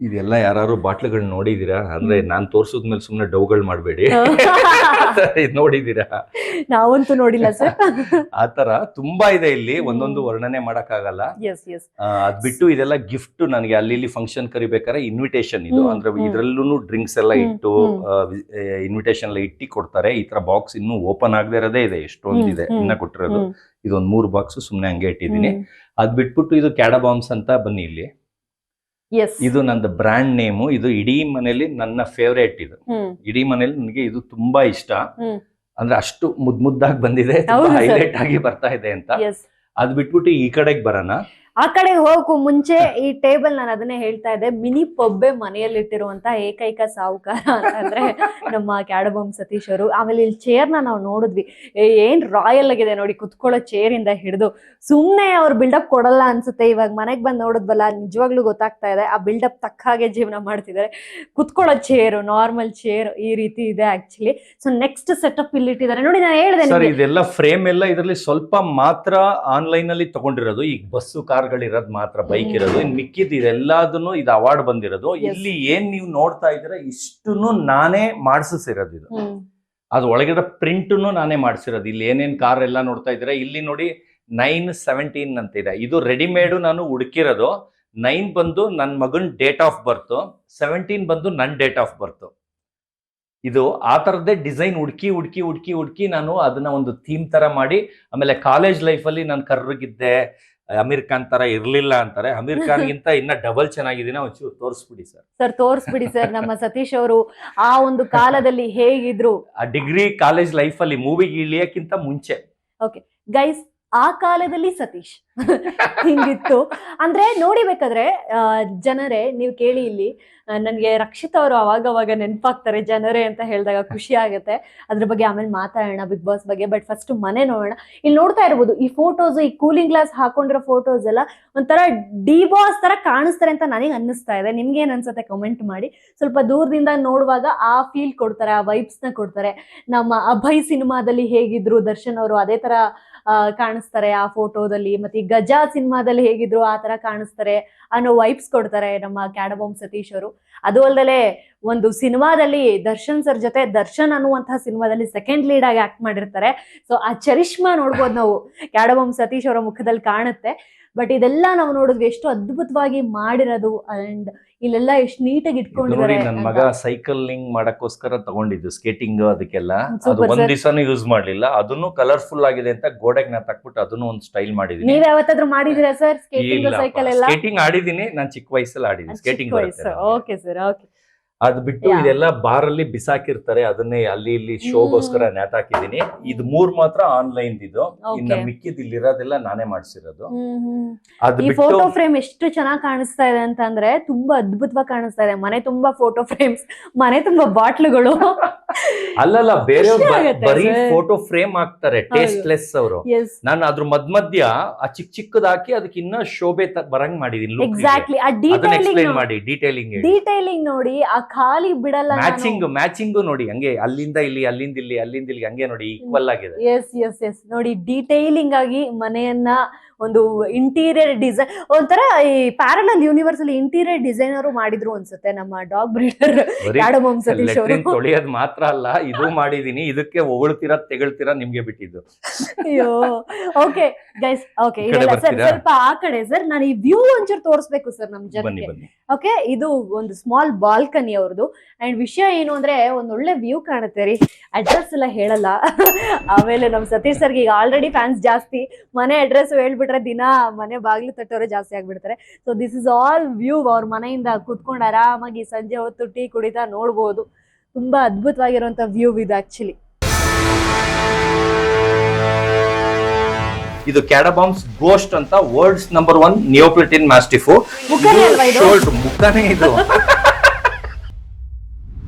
ಇದೆಲ್ಲ ಯಾರು ಬಾಟ್ಲುಗಳನ್ನ ನೋಡಿದೀರಾ? ಅಂದ್ರೆ ನಾನ್ ತೋರ್ಸೋದ್ಮೇಲೆ ಸುಮ್ನೆ ಡೌಗಳು ಮಾಡ್ಬೇಡಿ. ನೋಡಿದೀರಾ? ನಾವಂತೂ ನೋಡಿಲ್ಲ ಸರ್. ಆತರ ತುಂಬಾ ಇದೆ ಇಲ್ಲಿ, ಒಂದೊಂದು ವರ್ಣನೆ ಮಾಡಕ್ ಆಗಲ್ಲ. ಅದ್ ಬಿಟ್ಟು ಇದೆಲ್ಲ ಗಿಫ್ಟ್ ನನಗೆ ಅಲ್ಲಿ ಇಲ್ಲಿ ಫಂಕ್ಷನ್ ಕರಿಬೇಕಾದ್ರೆ ಇನ್ವಿಟೇಷನ್ ಇದು. ಅಂದ್ರೆ ಇದ್ರಲ್ಲೂ ಡ್ರಿಂಕ್ಸ್ ಎಲ್ಲ ಇಟ್ಟು ಇನ್ವಿಟೇಷನ್ ಎಲ್ಲ ಇಟ್ಟಿ ಕೊಡ್ತಾರೆ. ಈ ತರ ಬಾಕ್ಸ್ ಇನ್ನೂ ಓಪನ್ ಆಗದೆ ಇರೋದೇ ಇದೆ, ಎಷ್ಟೊಂದಿದೆ ಇನ್ನ ಕೊಟ್ಟಿರೋದು. ಇದೊಂದ್ 3 ಬಾಕ್ಸ್ ಸುಮ್ನೆ ಹಂಗೆ ಇಟ್ಟಿದ್ದೀನಿ. ಅದ್ ಬಿಟ್ಬಿಟ್ಟು ಇದು ಕ್ಯಾಡಬಾಮ್ಸ್ ಅಂತ ಬನ್ನಿ ಇಲ್ಲಿ. ಇದು ನಂದು ಬ್ರ್ಯಾಂಡ್ ನೇಮು. ಇದು ಇಡೀ ಮನೇಲಿ ನನ್ನ ಫೇವರೇಟ್. ಇದು ಇಡೀ ಮನೇಲಿ ನನಗೆ ಇದು ತುಂಬಾ ಇಷ್ಟ. ಅಂದ್ರೆ ಅಷ್ಟು ಮುದ್ದಾಗಿ ಬಂದಿದೆ, ಹೈಲೈಟ್ ಆಗಿ ಬರ್ತಾ ಇದೆ ಅಂತ. ಅದ್ ಬಿಟ್ಬಿಟ್ಟು ಈ ಕಡೆಗೆ ಬರೋಣ. ಆ ಕಡೆ ಹೋಗಕ್ಕೂ ಮುಂಚೆ ಈ ಟೇಬಲ್ ನಾನು ಅದನ್ನೇ ಹೇಳ್ತಾ ಇದ್ದೆ, ಮಿನಿ ಪಬ್ಬೆ ಮನೆಯಲ್ಲಿಟ್ಟಿರುವಂತ ಏಕೈಕ ಸಾಹುಕಾರ ಅಂತಂದ್ರೆ ನಮ್ಮ ಕ್ಯಾಡಬಾಮ್ ಸತೀಶ್ ಅವರು. ಆಮೇಲೆ ಇಲ್ಲಿ ಚೇರ್ ನಾವು ನೋಡಿದ್ವಿ, ಏನ್ ರಾಯಲ್ ಆಗಿದೆ ನೋಡಿ, ಕುತ್ಕೊಳ್ಳೋ ಚೇರ್ ಇಂದ ಹಿಡಿದು. ಸುಮ್ನೆ ಅವ್ರು ಬಿಲ್ಡಪ್ ಕೊಡಲ್ಲ ಅನ್ಸುತ್ತೆ. ಇವಾಗ ಮನೆಗ್ ಬಂದ್ ನೋಡಿದ್ವಲ್ಲ, ನಿಜವಾಗ್ಲೂ ಗೊತ್ತಾಗ್ತಾ ಇದೆ ಆ ಬಿಲ್ಡಪ್ ತಕ್ಕ ಹಾಗೆ ಜೀವನ ಮಾಡ್ತಿದ್ದಾರೆ. ಕುತ್ಕೊಳ್ಳೋ ಚೇರು, ನಾರ್ಮಲ್ ಚೇರ್ ಈ ರೀತಿ ಇದೆ ಆಕ್ಚುಲಿ. ಸೊ ನೆಕ್ಸ್ಟ್ ಸೆಟಪ್ ಇಲ್ಲಿ ಇಟ್ಟಿದ್ದಾರೆ ನೋಡಿ. ನಾನು ಹೇಳಿದೆ ಇದೆಲ್ಲ ಫ್ರೇಮ್ ಎಲ್ಲ ಇದರಲ್ಲಿ ಸ್ವಲ್ಪ ಮಾತ್ರ ಆನ್ಲೈನ್ ಅಲ್ಲಿ ತಗೊಂಡಿರೋದು. ಈಗ ಬಸ್ಸು ಕಾರ್ಗಳಿರೋದು ಮಾತ್ರ, ಬೈಕ್ ಇರೋದು. ಇನ್ ಮಿಕ್ಕಿದ್ ಇದೆಲ್ಲದನ್ನು ಇದು ಅವಾರ್ಡ್ ಬಂದಿರೋದು. ಇಲ್ಲಿ ಏನ್ ನೀವು ನೋಡ್ತಾ ಇದ್ದೀರಾ ಇಷ್ಟನ್ನು ನಾನೇ ಮಾಡಿಸಿರೋದು. ಇದು ಅದು ಒಳಗಡೆ ಪ್ರಿಂಟ್ನು ನಾನೇ ಮಾಡಿಸಿರೋದು. ಇಲ್ಲಿ ಏನೇನ್ ಕಾರ್ ಎಲ್ಲ ನೋಡ್ತಾ ಇದ್ದೀರಾ, ಇಲ್ಲಿ ನೋಡಿ 9/17 ಅಂತ ಇದೆ. ಇದು ರೆಡಿಮೇಡ್ ನಾನು ಹುಡುಕಿರೋದು. 9 ಬಂದು ನನ್ನ ಮಗನ್ ಡೇಟ್ ಆಫ್ ಬರ್ತ್, 17 ಬಂದು ನನ್ನ ಡೇಟ್ ಆಫ್ ಬರ್ತ್. ಇದು ಆ ತರದ್ದೇ ಡಿಸೈನ್ ಹುಡುಕಿ ನಾನು ಅದನ್ನ ಒಂದು ಥೀಮ್ ತರ ಮಾಡಿ. ಆಮೇಲೆ ಕಾಲೇಜ್ ಲೈಫ್ ಅಲ್ಲಿ ನಾನು ಕರ್ರಗಿದ್ದೆ, ಅಮೀರ್ ಖಾನ್ ತರ ಇರ್ಲಿಲ್ಲ ಅಂತಾರೆ. ಅಮೀರ್ ಖಾನ್ ಗಿಂತ ಇನ್ನ ಡಬಲ್ ಚೆನ್ನಾಗಿದ್ದೀನ. ಒಂಚೂರು ತೋರಿಸ್ಬಿಡಿ ಸರ್. ತೋರಿಸ್ಬಿಡಿ ಸರ್. ನಮ್ಮ ಸತೀಶ್ ಅವರು ಆ ಒಂದು ಕಾಲದಲ್ಲಿ ಹೇಗಿದ್ರು, ಆ ಡಿಗ್ರಿ ಕಾಲೇಜ್ ಲೈಫ್ ಅಲ್ಲಿ ಮೂವಿಗೆ ಇಳಿಯಕ್ಕಿಂತ ಮುಂಚೆ. ಓಕೆ ಗೈಸ್, ಆ ಕಾಲದಲ್ಲಿ ಸತೀಶ್ ಹಿಂಗಿತ್ತು. ಅಂದ್ರೆ ನೋಡಿಬೇಕಾದ್ರೆ ಜನರೇ ನೀವು ಕೇಳಿ ಇಲ್ಲಿ ನನ್ಗೆ ರಕ್ಷಿತ್ ಅವರು ಅವಾಗ ನೆನಪಾಗ್ತಾರೆ ಜನರೇ ಅಂತ ಹೇಳಿದಾಗ ಖುಷಿ ಆಗುತ್ತೆ. ಅದ್ರ ಬಗ್ಗೆ ಆಮೇಲೆ ಮಾತಾಡೋಣ ಬಿಗ್ ಬಾಸ್ ಬಗ್ಗೆ. ಬಟ್ ಫಸ್ಟ್ ಮನೆ ನೋಡೋಣ. ಇಲ್ಲಿ ನೋಡ್ತಾ ಇರ್ಬೋದು ಈ ಫೋಟೋಸ್, ಈ ಕೂಲಿಂಗ್ ಗ್ಲಾಸ್ ಹಾಕೊಂಡಿರೋ ಫೋಟೋಸ್ ಎಲ್ಲ ಒಂಥರ ಡಿ ಬಾಸ್ ತರ ಕಾಣಿಸ್ತಾರೆ ಅಂತ ನನಗೆ ಅನ್ನಿಸ್ತಾ ಇದೆ. ನಿಮ್ಗೆ ಏನ್ ಅನ್ಸುತ್ತೆ ಕಮೆಂಟ್ ಮಾಡಿ. ಸ್ವಲ್ಪ ದೂರದಿಂದ ನೋಡುವಾಗ ಆ ಫೀಲ್ ಕೊಡ್ತಾರೆ, ಆ ವೈಬ್ಸ್ ನ ಕೊಡ್ತಾರೆ. ನಮ್ಮ ಅಭಯ್ ಸಿನಿಮಾದಲ್ಲಿ ಹೇಗಿದ್ರು ದರ್ಶನ್ ಅವರು ಅದೇ ತರ ಕಾಣಿಸ್ತಾರೆ ಆ ಫೋಟೋದಲ್ಲಿ. ಮತ್ತೆ ಈ ಗಜಾ ಸಿನಿಮಾದಲ್ಲಿ ಹೇಗಿದ್ರು ಆ ತರ ಕಾಣಿಸ್ತಾರೆ ಅನ್ನೋ ವೈಬ್ಸ್ ಕೊಡ್ತಾರೆ ನಮ್ಮ ಕ್ಯಾಡಬಾಂಬ್ ಸತೀಶ್ ಅವರು. ಅದು ಅಲ್ಲದೆ ಒಂದು ಸಿನಿಮಾದಲ್ಲಿ ದರ್ಶನ್ ಸರ್ ಜೊತೆ ದರ್ಶನ್ ಅನ್ನುವಂತಹ ಸಿನಿಮಾದಲ್ಲಿ ಸೆಕೆಂಡ್ ಲೀಡ್ ಆಗಿ ಆಕ್ಟ್ ಮಾಡಿರ್ತಾರೆ. ಸೊ ಆ ಚರಿಷ್ಮಾ ನೋಡ್ಬೋದು ನಾವು ಕ್ಯಾಡಬಾಂಬ್ ಸತೀಶ್ ಅವರ ಮುಖದಲ್ಲಿ ಕಾಣುತ್ತೆ. ಬಟ್ ಇದೆಲ್ಲ ನಾವು ನೋಡಿದ್ವಿ ಎಷ್ಟು ಅದ್ಭುತವಾಗಿ ಮಾಡಿರೋದು. ಅಂಡ್ ಇಲ್ಲೆಲ್ಲ ಎಷ್ಟು ನೀಟಾಗಿ ಇಟ್ಕೊಂಡಿದ್ದಾರೆ. ನನ್ ಮಗ ಸೈಕಲಿಂಗ್ ಮಾಡಕ್ಕೋಸ್ಕರ ತಗೊಂಡಿದ್ದು ಸ್ಕೇಟಿಂಗ್ ಅದಕ್ಕೆಲ್ಲ. ಅದು ಒಂದ್ ದಿವಸನೂ ಯೂಸ್ ಮಾಡ್ಲಿಲ್ಲ. ಅದನ್ನು ಕಲರ್ಫುಲ್ ಆಗಿದೆ ಅಂತ ಗೋಡೆಗೆ ನಾ ತಕ್ಬಿಟ್ಟು ಅದನ್ನು ಒಂದು ಸ್ಟೈಲ್ ಮಾಡಿದೀನಿ. ನೀವ್ ಯಾವತ್ತಾದ್ರೂ ಮಾಡಿದಿರಾ ಸರ್ ಸ್ಕೇಟಿಂಗ್ ಸೈಕಲ್ ಎಲ್ಲ? ಸ್ಕೇಟಿಂಗ್ ಆಡಿದೀನಿ, ನಾನ್ ಚಿಕ್ಕ ವಯಸ್ಸಲ್ಲಿ ಆಡಿದ್ದೀನಿ ಸ್ಕೇಟಿಂಗ್. Okay sir, okay. ಅದ್ ಬಿಟ್ಟು ಇದೆಲ್ಲ ಬಾರಲ್ಲಿ ಬಿಸಾಕಿರ್ತಾರೆ, ಅದನ್ನೇ ಅಲ್ಲಿ ಇಲ್ಲಿ ಶೋಗೋಸ್ಕರ ನೇತಾಕಿದೀನಿ. ಇದು 3 ಮಾತ್ರ ಆನ್ಲೈನ್ ಇದು. ಇನ್ನು ಮಿಕ್ಕಿದ್ ಇಲ್ಲಿರೋದೆಲ್ಲ ನಾನೇ ಮಾಡ್ಸಿರೋದು. ಈ ಫೋಟೋ ಫ್ರೇಮ್ ಎಷ್ಟು ಚೆನ್ನಾಗಿ ಕಾಣಿಸ್ತಾ ಇದೆ ಅಂತಂದ್ರೆ ತುಂಬಾ ಅದ್ಭುತವಾಗಿ ಕಾಣಿಸ್ತಾ ಇದೆ. ಮನೆ ತುಂಬಾ ಫೋಟೋ ಫ್ರೇಮ್ಸ್, ಮನೆ ತುಂಬಾ ಬಾಟ್ಲುಗಳು. ಅಲ್ಲಲ್ಲ, ಬೇರೆ ಬರೀ ಫೋಟೋ ಫ್ರೇಮ್ ಹಾಕ್ತಾರೆ ಟೇಸ್ಟ್ಲೆಸ್ ಅವರು. ನಾನು ಅದ್ರ ಮಧ್ಯ ಆ ಚಿಕ್ಕದ್ ಹಾಕಿ ಅದಕ್ಕೆ ಇನ್ನ ಶೋಭೆ ಬರಂಗ್ ಮಾಡಿದೀನಿ. ಎಕ್ಸಾಕ್ಟ್ಲಿ. ಆ ಡೀಟೈಲಿಂಗ್ ನೋಡಿ, ಆ ಖಾಲಿ ಬಿಡಲ್ಲ. ಮ್ಯಾಚಿಂಗ್ ನೋಡಿ, ಹಂಗೆ ಅಲ್ಲಿಂದ ಇಲ್ಲಿ, ಅಲ್ಲಿಂದ ಇಲ್ಲಿ ಹಂಗೆ ನೋಡಿ ಈಕ್ವಲ್ ಆಗಿದೆ. ಎಸ್ ನೋಡಿ, ಡೀಟೈಲಿಂಗ್ ಆಗಿ ಮನೆಯನ್ನ ಒಂದು ಇಂಟೀರಿಯರ್ ಡಿಸೈನ್, ಒಂಥರ ಈ ಪ್ಯಾರಲಲ್ ಯೂನಿವರ್ಸ್ ಅಲ್ಲಿ ಇಂಟೀರಿಯರ್ ಡಿಸೈನರ್ ಮಾಡಿದ್ರು ಅನ್ಸುತ್ತೆ ನಮ್ಮ ಡಾಗ್ ಬ್ರೀಡರ್ ಕ್ಯಾಡಬಾಂಬ್ ಸತೀಶ್ ಅವರು. ತೊಳೆಯೋದ್ ಮಾತ್ರ ಅಲ್ಲ, ಇದು ಮಾಡಿದೀನಿ. ಇದಕ್ಕೆ ಹೊಗಳ್ತೀರಾ ತೆಗಳ್ತೀರಾ ನಿಮ್ಗೆ ಬಿಟ್ಟಿದ್ದು. ಅಯ್ಯೋ, ಓಕೆ ಗೈಸ್, ಓಕೆ. ಸರ್ ಸ್ವಲ್ಪ ಆ ಕಡೆ ಸರ್, ನಾನು ಈ ವ್ಯೂ ಒಂಚೂರು ತೋರಿಸ್ಬೇಕು ಸರ್ ನಮ್ ಜನಕ್ಕೆ. ಓಕೆ, ಇದು ಒಂದು ಸ್ಮಾಲ್ ಬಾಲ್ಕನಿ ಅವ್ರದ್ದು. ಅಂಡ್ ವಿಷಯ ಏನು ಅಂದ್ರೆ ಒಂದ್ ಒಳ್ಳೆ ವ್ಯೂ ಕಾಣುತ್ತೆ ರೀ. ಅಡ್ರೆಸ್ ಎಲ್ಲ ಹೇಳಲ್ಲ. ಆಮೇಲೆ ನಮ್ ಸತೀಶ್ ಸರ್ಗೆ ಈಗ ಆಲ್ರೆಡಿ ಫ್ಯಾನ್ಸ್ ಜಾಸ್ತಿ. ಮನೆ ಅಡ್ರೆಸ್ ಹೇಳ್ಬಿಟ್ರೆ ದಿನ ಮನೆ ಬಾಗ್ಲು ತಟ್ಟೋರೆ ಜಾಸ್ತಿ ಆಗ್ಬಿಡ್ತಾರೆ. So this is all view. ಅವ್ರ ಮನೆಯಿಂದ ಕೂತ್ಕೊಂಡು ಆರಾಮಾಗಿ ಸಂಜೆ ಹೊತ್ತು ಟೀ ಕುಡಿತಾ ನೋಡ್ಬೋದು. ತುಂಬಾ ಅದ್ಭುತವಾಗಿರುವಂತ ವ್ಯೂ ಇದು ಆಕ್ಚುಲಿ. ಇದು ಕ್ಯಾಡಬಾಂಬ್ಸ್ ಗೋಸ್ಟ್ ಅಂತ ವರ್ಲ್ಡ್ಸ್ ನಂಬರ್ 1 ನಿಯೋಪ್ಲಿಟಿನ್ ಮಾಸ್ಟಿಫ್. ಮುಖನೇ ಇದು.